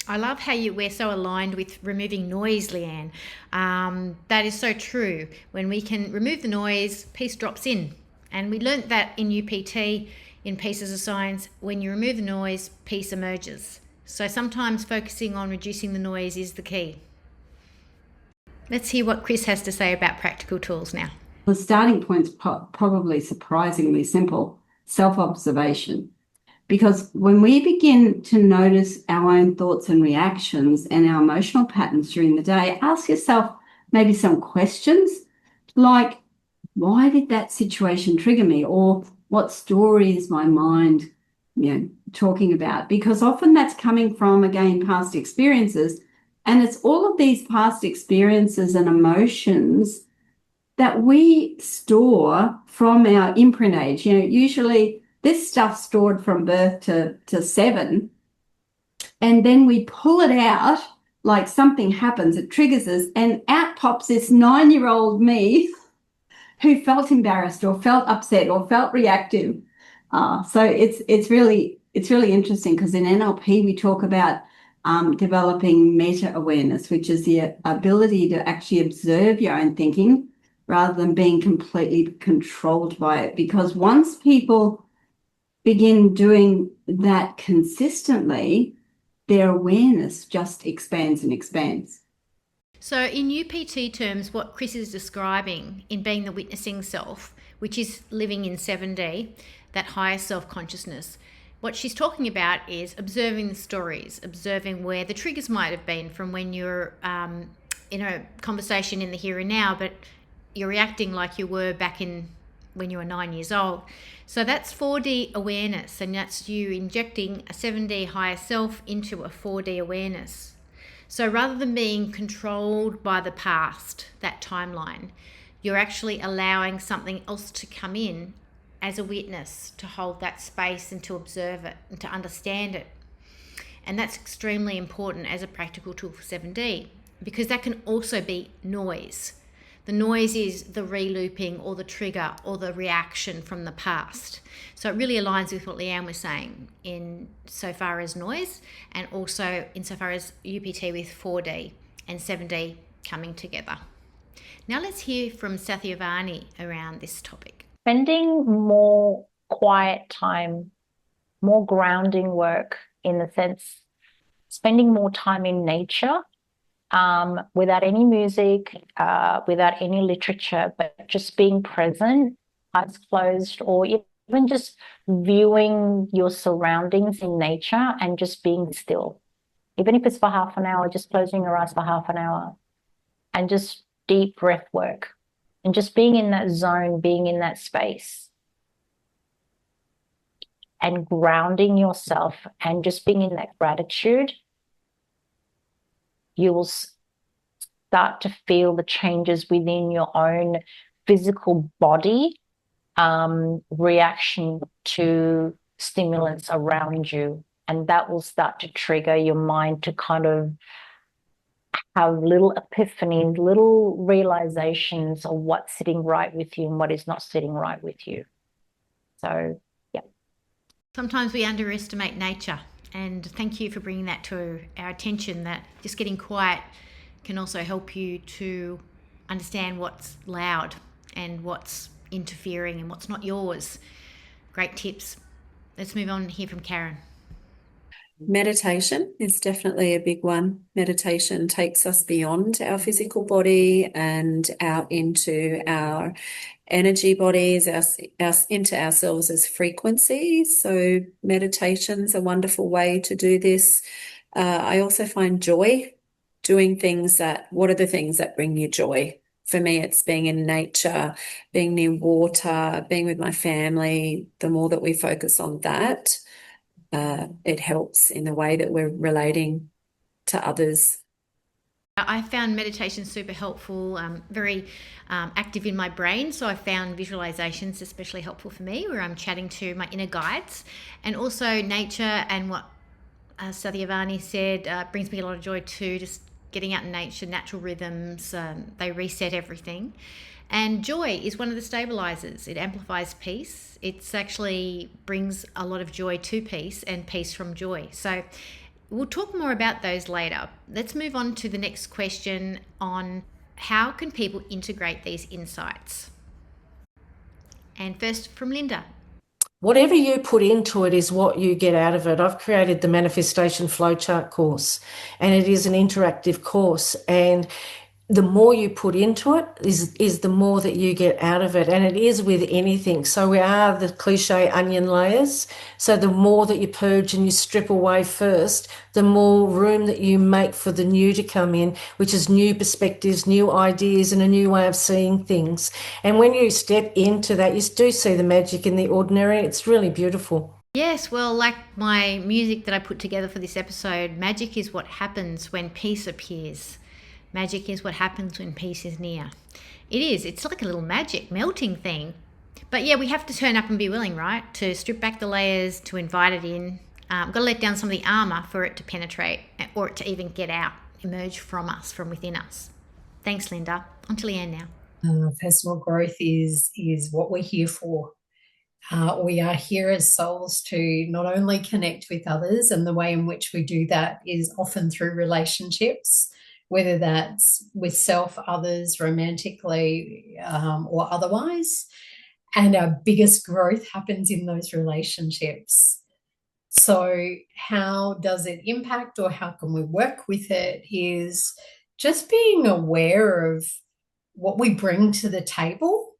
[SPEAKER 2] I love how we're so aligned with removing noise, Leanne. That is so true. When we can remove the noise, peace drops in. And we learnt that in UPT, in Pieces of Science. When you remove the noise, peace emerges. So sometimes focusing on reducing the noise is the key. Let's hear what Chris has to say about practical tools now.
[SPEAKER 5] The starting point's probably surprisingly simple: self-observation. Because when we begin to notice our own thoughts and reactions and our emotional patterns during the day, ask yourself maybe some questions like, why did that situation trigger me? Or what story is my mind, talking about? Because often that's coming from, again, past experiences. And it's all of these past experiences and emotions that we store from our imprint age. Usually this stuff's stored from birth to 7, and then we pull it out, like something happens, it triggers us, and out pops this 9-year-old me who felt embarrassed or felt upset or felt reactive. So it's really interesting, because in NLP we talk about developing meta-awareness, which is the ability to actually observe your own thinking rather than being completely controlled by it. Because once people begin doing that consistently, their awareness just expands and expands.
[SPEAKER 2] So in UPT terms, what Chris is describing in being the witnessing self, which is living in 7D, that higher self-consciousness, what she's talking about is observing the stories, observing where the triggers might have been from when you're in a conversation in the here and now, but you're reacting like you were back in when you were 9 years old. So that's 4D awareness, and that's you injecting a 7D higher self into a 4D awareness. So rather than being controlled by the past, that timeline, you're actually allowing something else to come in as a witness, to hold that space and to observe it and to understand it. And that's extremely important as a practical tool for 7D, because that can also be noise. The noise is the re-looping or the trigger or the reaction from the past. So it really aligns with what Leanne was saying in so far as noise, and also insofar as UPT with 4D and 7D coming together. Now let's hear from Satyavani around this topic.
[SPEAKER 6] Spending more quiet time, more grounding work, in the sense, spending more time in nature, without any music, without any literature, but just being present, eyes closed, or even just viewing your surroundings in nature and just being still. Even if it's for half an hour, just closing your eyes for half an hour and just deep breath work and just being in that zone, being in that space. and grounding yourself and just being in that gratitude, you will start to feel the changes within your own physical body, reaction to stimulants around you. And that will start to trigger your mind to kind of have little epiphanies, little realizations of what's sitting right with you and what is not sitting right with you. So, yeah.
[SPEAKER 2] Sometimes we underestimate nature, and thank you for bringing that to our attention, that just getting quiet can also help you to understand what's loud and what's interfering and what's not yours. Great tips. Let's move on and hear from Karen.
[SPEAKER 7] Meditation is definitely a big one. Meditation takes us beyond our physical body and out into our energy bodies, into ourselves as frequencies. So meditation's a wonderful way to do this. I also find joy doing things what are the things that bring you joy? For me, it's being in nature, being near water, being with my family. The more that we focus on that, it helps in the way that we're relating to others.
[SPEAKER 2] I found meditation super helpful, very active in my brain. So I found visualizations especially helpful for me, where I'm chatting to my inner guides, and also nature and what Satyavani said brings me a lot of joy too. Just getting out in nature, natural rhythms, they reset everything. And joy is one of the stabilizers. It amplifies peace. It's actually brings a lot of joy to peace and peace from joy. So we'll talk more about those later. Let's move on to the next question on how can people integrate these insights? And first from Linda.
[SPEAKER 3] Whatever you put into it is what you get out of it. I've created the Manifestation Flowchart course, and it is an interactive course, and the more you put into it is the more that you get out of it. And it is with anything. So we are the cliche onion layers. So the more that you purge and you strip away first, the more room that you make for the new to come in, which is new perspectives, new ideas, and a new way of seeing things. And when you step into that, you do see the magic in the ordinary. It's really beautiful.
[SPEAKER 2] Yes, well, like my music that I put together for this episode, magic is what happens when peace appears. Magic is what happens when peace is near. It is. It's like a little magic melting thing. But yeah, we have to turn up and be willing, right? To strip back the layers, to invite it in. Got to let down some of the armor for it to penetrate, or it to even get out, emerge from us, from within us. Thanks, Linda. On to Leanne now.
[SPEAKER 4] Personal growth is what we're here for. We are here as souls to not only connect with others, and the way in which we do that is often through relationships, whether that's with self, others, romantically, or otherwise. And our biggest growth happens in those relationships. So how does it impact, or how can we work with it, is just being aware of what we bring to the table,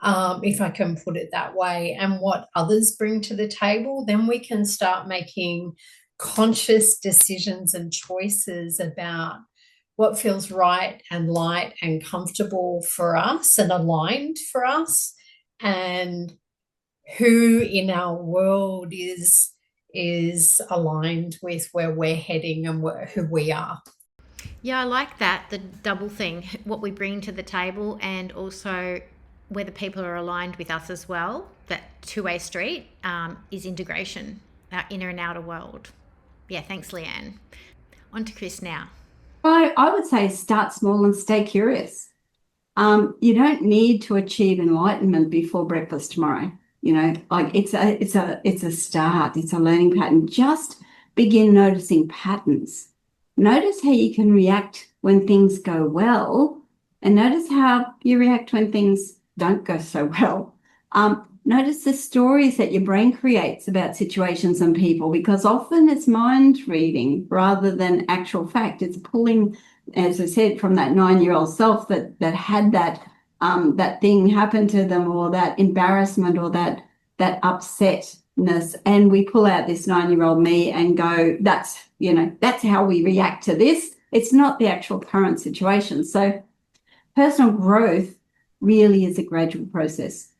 [SPEAKER 4] if I can put it that way, and what others bring to the table. Then we can start making conscious decisions and choices about what feels right and light and comfortable for us and aligned for us, and who in our world is aligned with where we're heading and who we are.
[SPEAKER 2] Yeah, I like that, the double thing, what we bring to the table and also whether people are aligned with us as well. That two-way street is integration, our inner and outer world. Yeah, thanks, Leanne. On to Chris now.
[SPEAKER 5] I would say start small and stay curious. You don't need to achieve enlightenment before breakfast tomorrow. You know, like it's a start. It's a learning pattern. Just begin noticing patterns. Notice how you can react when things go well, and notice how you react when things don't go so well. Notice the stories that your brain creates about situations and people, because often it's mind reading rather than actual fact. It's pulling, as I said, from that 9-year-old self that had that thing happen to them, or that embarrassment, or that upsetness, and we pull out this 9-year-old me and go, that's how we react to this. It's not the actual current situation. So personal growth really is a gradual process.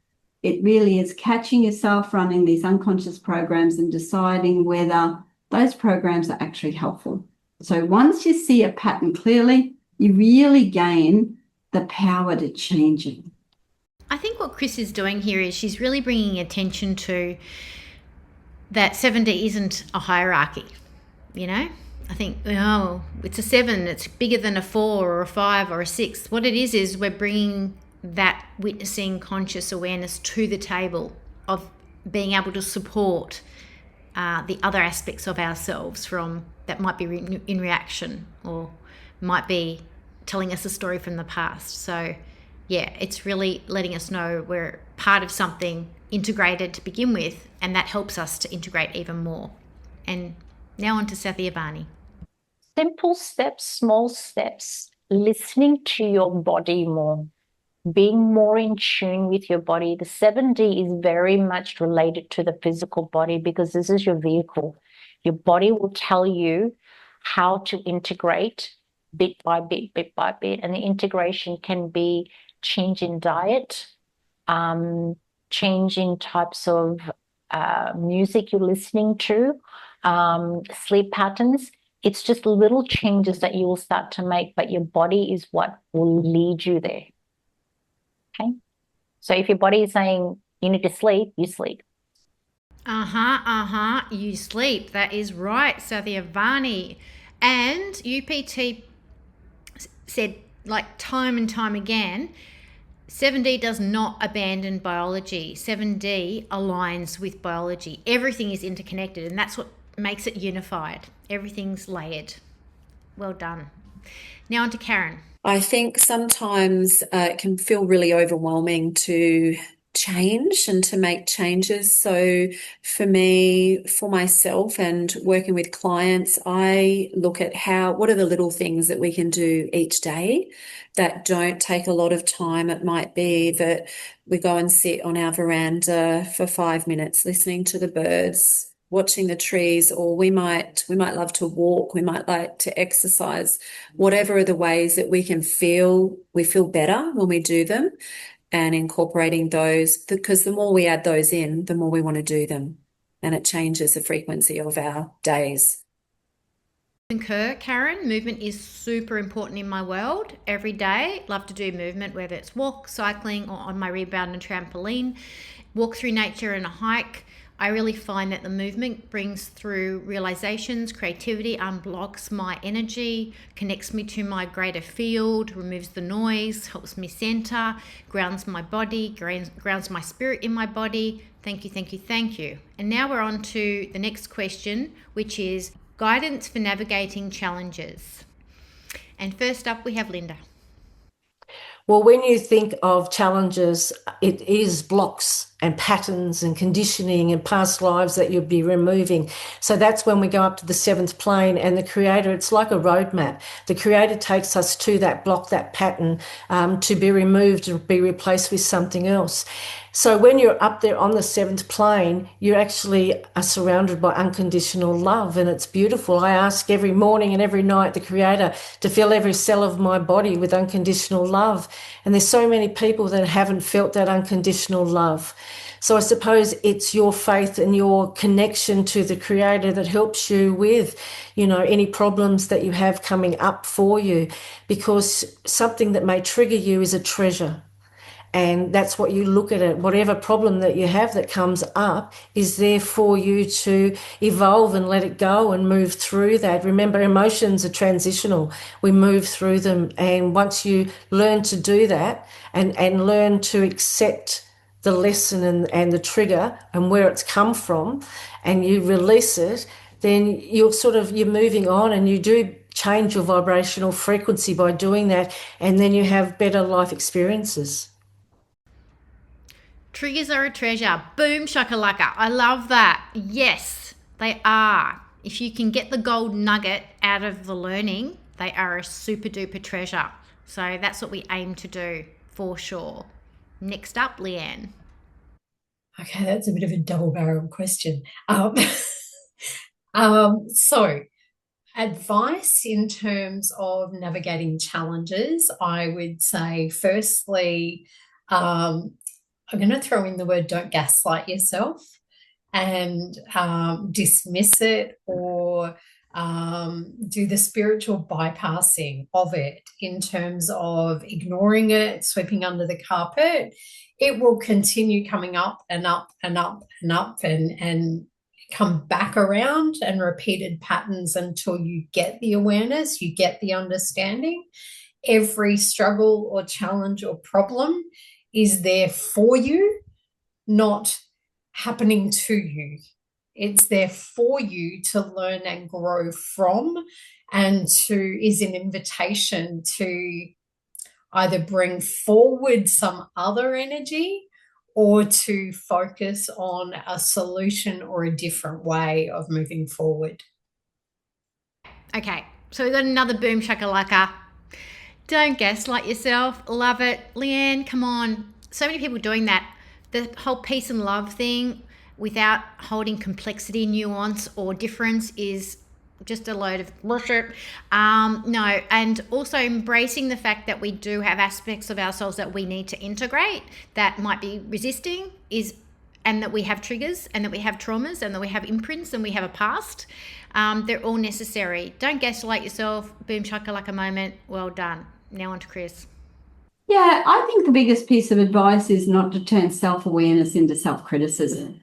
[SPEAKER 5] it really is catching yourself running these unconscious programs and deciding whether those programs are actually helpful. So once you see a pattern clearly, you really gain the power to change it.
[SPEAKER 2] I think what Chris is doing here is she's really bringing attention to that 7D isn't a hierarchy, you know? I think, oh, it's a 7, it's bigger than a 4 or a 5 or a 6. What it is we're bringing that witnessing conscious awareness to the table of being able to support the other aspects of ourselves from that might be in reaction or might be telling us a story from the past. So yeah, it's really letting us know we're part of something integrated to begin with, and that helps us to integrate even more. And now on to Satyavani.
[SPEAKER 6] Simple steps, small steps, listening to your body more, being more in tune with your body. The 7D is very much related to the physical body because this is your vehicle. Your body will tell you how to integrate bit by bit, bit by bit. And the integration can be change in diet, changing types of music you're listening to, sleep patterns. It's just little changes that you will start to make, but your body is what will lead you there. Okay. So if your body is saying you need to sleep, you sleep.
[SPEAKER 2] You sleep. That is right, Satyavani. And UPT said, like time and time again, 7D does not abandon biology. 7D aligns with biology. Everything is interconnected, and that's what makes it unified. Everything's layered. Well done. Now on to Karen.
[SPEAKER 7] I think sometimes it can feel really overwhelming to change and to make changes. So for me, for myself and working with clients, I look at what are the little things that we can do each day that don't take a lot of time. It might be that we go and sit on our veranda for 5 minutes, listening to the birds, watching the trees, or we might love to walk, we might like to exercise. Whatever are the ways that we feel better when we do them, and incorporating those, because the more we add those in, the more we want to do them, and it changes the frequency of our days.
[SPEAKER 2] Concur, Karen. Movement is super important in my world. Every day, love to do movement, whether it's walk, cycling, or on my rebound and trampoline, walk through nature and a hike. I really find that the movement brings through realizations, creativity, unblocks my energy, connects me to my greater field, removes the noise, helps me center, grounds my body, grounds my spirit in my body. Thank you, thank you, thank you. And now we're on to the next question, which is guidance for navigating challenges. And first up, we have Linda.
[SPEAKER 3] Well, when you think of challenges, it is blocks and patterns and conditioning and past lives that you'll be removing. So that's when we go up to the 7th plane, and the Creator, it's like a roadmap. The Creator takes us to that block, that pattern, to be removed and be replaced with something else. So when you're up there on the 7th plane, you actually are surrounded by unconditional love, and it's beautiful. I ask every morning and every night the Creator to fill every cell of my body with unconditional love. And there's so many people that haven't felt that unconditional love. So I suppose it's your faith and your connection to the Creator that helps you with, any problems that you have coming up for you, because something that may trigger you is a treasure. And that's what you look at it. Whatever problem that you have that comes up is there for you to evolve and let it go and move through that. Remember, emotions are transitional. We move through them. And once you learn to do that and learn to accept the lesson and the trigger and where it's come from, and you release it, then you're moving on, and you do change your vibrational frequency by doing that. And then you have better life experiences.
[SPEAKER 2] Triggers are a treasure. Boom shakalaka. I love that. Yes, they are. If you can get the gold nugget out of the learning, they are a super duper treasure. So that's what we aim to do for sure. Next up, Leanne.
[SPEAKER 4] Okay, that's a bit of a double-barreled question. So advice in terms of navigating challenges, I would say firstly, I'm going to throw in the word don't gaslight yourself and dismiss it or do the spiritual bypassing of it in terms of ignoring it, sweeping under the carpet. It will continue coming up and up and up and up and come back around and repeated patterns until you get the awareness, you get the understanding. Every struggle or challenge or problem is there for you, not happening to you. It's there for you to learn and grow from, and is an invitation to either bring forward some other energy or to focus on a solution or a different way of moving forward.
[SPEAKER 2] Okay, so we've got another boom shakalaka. Don't gaslight yourself. Love it. Leanne, come on. So many people doing that. The whole peace and love thing without holding complexity, nuance, or difference is just a load of bullshit. No, and also embracing the fact that we do have aspects of ourselves that we need to integrate that might be resisting and that we have triggers and that we have traumas and that we have imprints and we have a past. They're all necessary. Don't gaslight yourself. Boom shakalaka moment. Well done. Now on to Chris.
[SPEAKER 5] Yeah, I think the biggest piece of advice is not to turn self-awareness into self-criticism,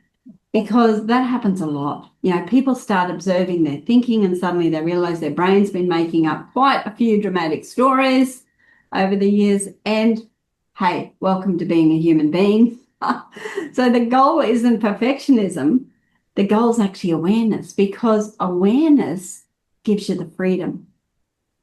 [SPEAKER 5] because that happens a lot. People start observing their thinking and suddenly they realize their brain's been making up quite a few dramatic stories over the years. And hey, welcome to being a human being. So the goal isn't perfectionism. The goal is actually awareness, because awareness gives you the freedom.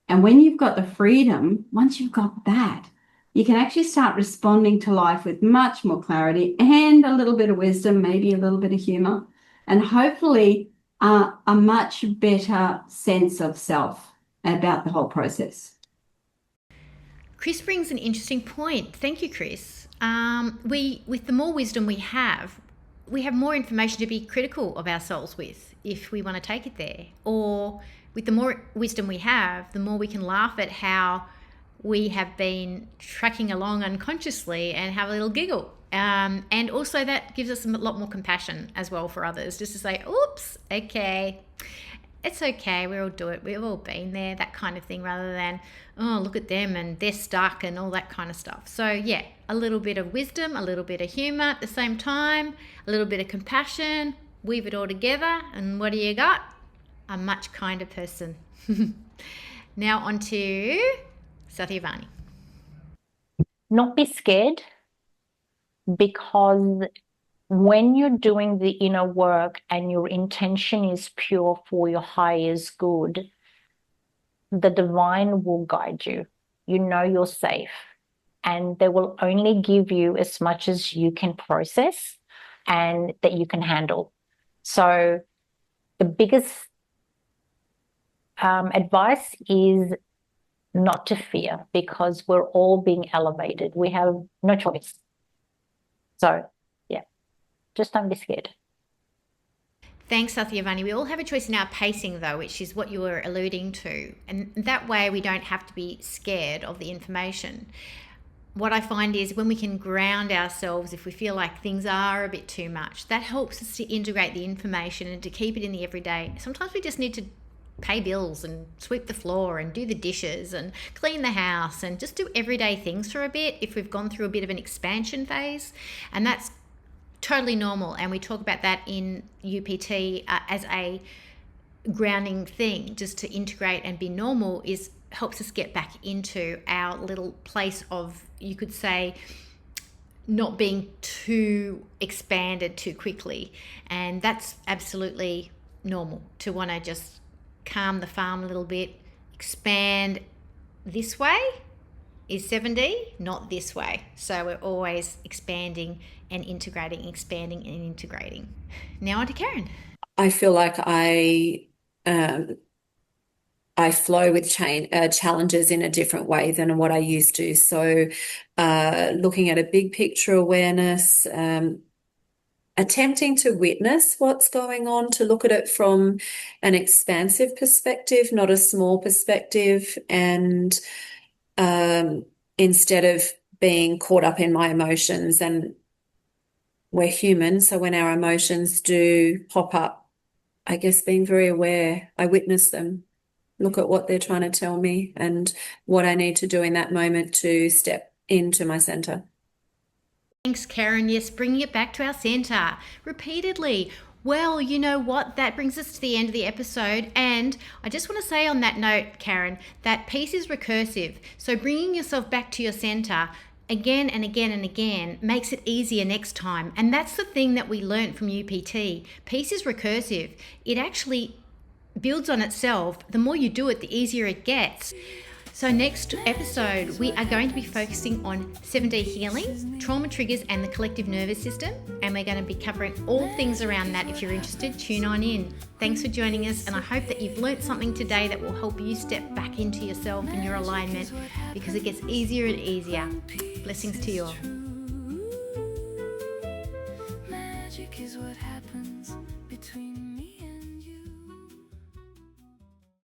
[SPEAKER 5] And when you've got the freedom, once you've got that, you can actually start responding to life with much more clarity and a little bit of wisdom, maybe a little bit of humor, and hopefully a much better sense of self about the whole process.
[SPEAKER 2] Chris brings an interesting point. Thank you, Chris. With the more wisdom we have more information to be critical of ourselves with, if we want to take it there. Or with the more wisdom we have, the more we can laugh at how we have been tracking along unconsciously and have a little giggle. And also that gives us a lot more compassion as well for others, just to say, oops, okay, it's okay, we all do it, we've all been there, that kind of thing, rather than, oh, look at them and they're stuck and all that kind of stuff. So yeah, a little bit of wisdom, a little bit of humor at the same time, a little bit of compassion, weave it all together, and what do you got? A much kinder person. Now on to Satyavani.
[SPEAKER 6] Not be scared, because when you're doing the inner work and your intention is pure for your highest good, the divine will guide you. You know you're safe, and they will only give you as much as you can process and that you can handle. So the biggest advice is not to fear, because we're all being elevated. We have no choice. So yeah, just don't be scared.
[SPEAKER 2] Thanks, Satyavani. We all have a choice in our pacing, though, which is what you were alluding to. And that way we don't have to be scared of the information. What I find is when we can ground ourselves, if we feel like things are a bit too much, that helps us to integrate the information and to keep it in the everyday. Sometimes we just need to pay bills and sweep the floor and do the dishes and clean the house and just do everyday things for a bit if we've gone through a bit of an expansion phase. And that's totally normal, and we talk about that in UPT as a grounding thing. Just to integrate and be normal helps us get back into our little place of, you could say, not being too expanded too quickly. And that's absolutely normal, to want to just calm the farm a little bit. Expand this way is 7D, not this way. So we're always expanding and integrating, expanding and integrating. Now on to Karen.
[SPEAKER 7] I feel like I flow with challenges in a different way than what I used to. So looking at a big picture awareness, attempting to witness what's going on, to look at it from an expansive perspective, not a small perspective, and instead of being caught up in my emotions and we're human. So when our emotions do pop up, I guess being very aware, I witness them, look at what they're trying to tell me and what I need to do in that moment to step into my center.
[SPEAKER 2] Thanks, Karen. Yes, bringing it back to our center repeatedly. Well, you know what? That brings us to the end of the episode. And I just want to say on that note, Karen, that peace is recursive. So bringing yourself back to your center again and again and again makes it easier next time. And that's the thing that we learned from UPT. Peace is recursive. It actually builds on itself. The more you do it, the easier it gets. So next episode, we are going to be focusing on 7D healing, trauma triggers and the collective nervous system. And we're going to be covering all things around that. If you're interested, tune on in. Thanks for joining us. And I hope that you've learnt something today that will help you step back into yourself and your alignment, because it gets easier and easier. Blessings to you all.
[SPEAKER 1] Magic is what happens.